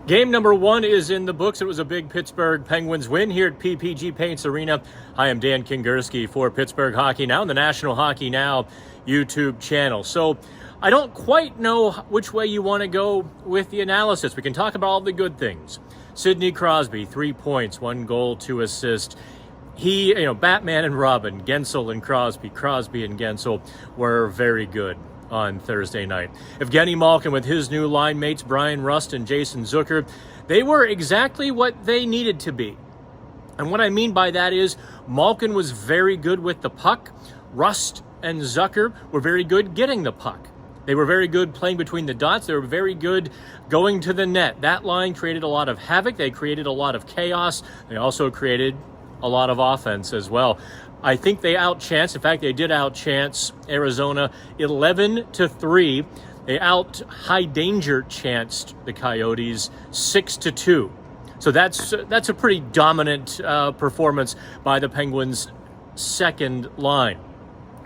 Game number one is in the books. It was a big Pittsburgh Penguins win here at PPG Paints Arena. I am Dan Kingerski for Pittsburgh Hockey Now and the National Hockey Now YouTube channel. So I don't quite know which way you want to go with the analysis. We can talk about all the good things. Sidney Crosby, 3 points, 1 goal, 2 assists. Batman and Robin, Gensel and Crosby and Gensel were very good on Thursday night. Evgeny Malkin with his new line mates, Brian Rust and Jason Zucker, they were exactly what they needed to be. And what I mean by that is Malkin was very good with the puck. Rust and Zucker were very good getting the puck. They were very good playing between the dots. They were very good going to the net. That line created a lot of havoc. They created a lot of chaos. They also created a lot of offense as well. I think they outchanced. In fact, they did outchance Arizona 11-3. They high danger chanced the Coyotes 6-2. So that's a pretty dominant performance by the Penguins' second line.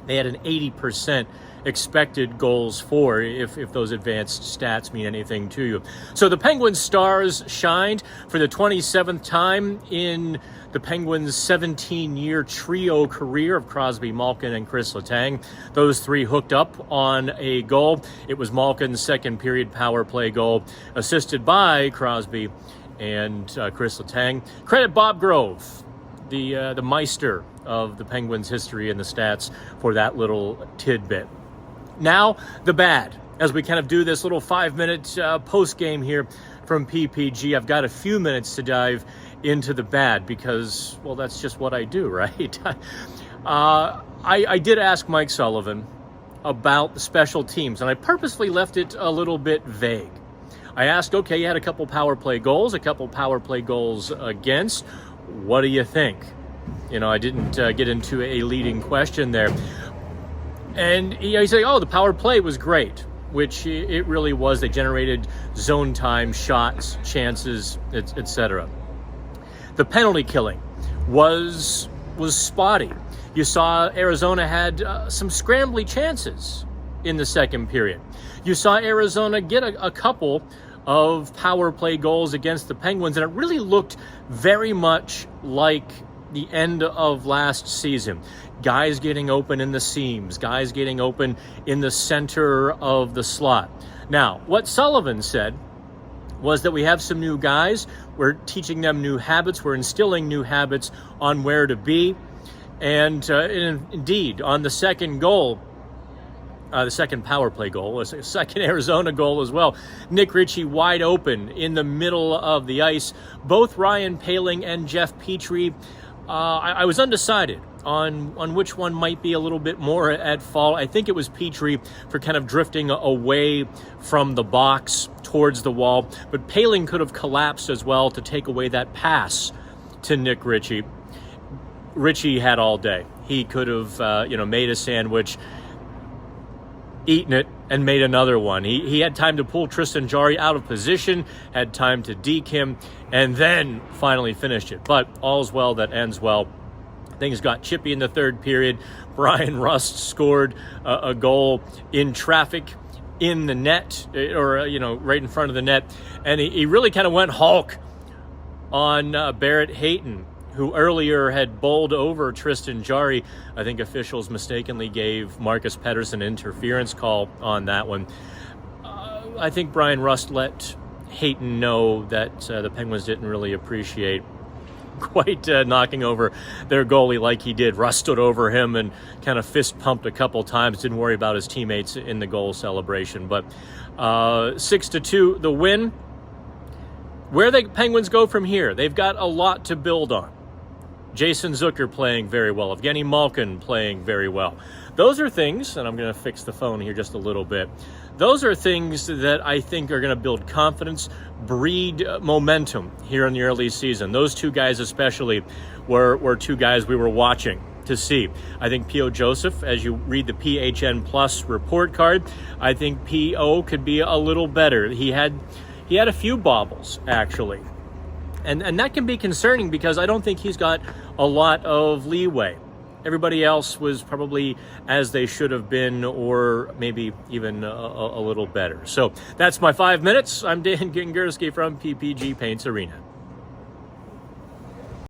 They had an 80% expected goals for, if those advanced stats mean anything to you. So the Penguins stars shined for the 27th time in the Penguins' 17-year trio career of Crosby, Malkin, and Chris Letang. Those three hooked up on a goal. It was Malkin's second period power play goal, assisted by Crosby and Chris Letang. Credit Bob Grove, the meister of the Penguins' history and the stats, for that little tidbit. Now, the bad. As we kind of do this little 5-minute post-game here from PPG, I've got a few minutes to dive into the bad because, well, that's just what I do, right? I did ask Mike Sullivan about the special teams, and I purposely left it a little bit vague. I asked, okay, you had a couple power play goals against. What do you think? I didn't get into a leading question there. And he said, the power play was great, which it really was. They generated zone time, shots, chances, etc. The penalty killing was spotty. You saw Arizona had some scrambly chances in the second period. You saw Arizona get a couple of power play goals against the Penguins, and it really looked very much like the end of last season. Guys getting open in the seams, guys getting open in the center of the slot. Now, what Sullivan said was that we have some new guys. We're teaching them new habits. We're instilling new habits on where to be. And indeed, on the second goal, the second power play goal, a second Arizona goal as well, Nick Ritchie wide open in the middle of the ice. Both Ryan Poehling and Jeff Petrie, I was undecided on which one might be a little bit more at fault. I think it was Petrie for kind of drifting away from the box towards the wall, but Poehling could have collapsed as well to take away that pass to Nick Ritchie. Ritchie had all day. He could have made a sandwich, eaten it, and made another one. He had time to pull Tristan Jarry out of position, had time to deke him, and then finally finished it. But all's well that ends well. Things got chippy in the third period. Brian Rust scored a goal in traffic in the net, right in front of the net. And he really kind of went Hulk on Barrett Hayton, who earlier had bowled over Tristan Jarry. I think officials mistakenly gave Marcus Pettersson an interference call on that one. I think Brian Rust let Hayton know that the Penguins didn't really appreciate quite knocking over their goalie like he did. Rust stood over him and kind of fist pumped a couple times, didn't worry about his teammates in the goal celebration. But 6-2, the win. Where the Penguins go from here, they've got a lot to build on. Jason Zucker playing very well. Evgeny Malkin playing very well. Those are things, and I'm going to fix the phone here just a little bit. Those are things that I think are going to build confidence, breed momentum here in the early season. Those two guys especially were two guys we were watching to see. I think P.O. Joseph, as you read the PHN Plus report card, I think P.O. could be a little better. He had a few bobbles, actually. And that can be concerning because I don't think he's got a lot of leeway. everybody else was probably as they should have been, or maybe even a little better. So that's my 5 minutes. I'm Dan Gingurski from PPG Paints Arena.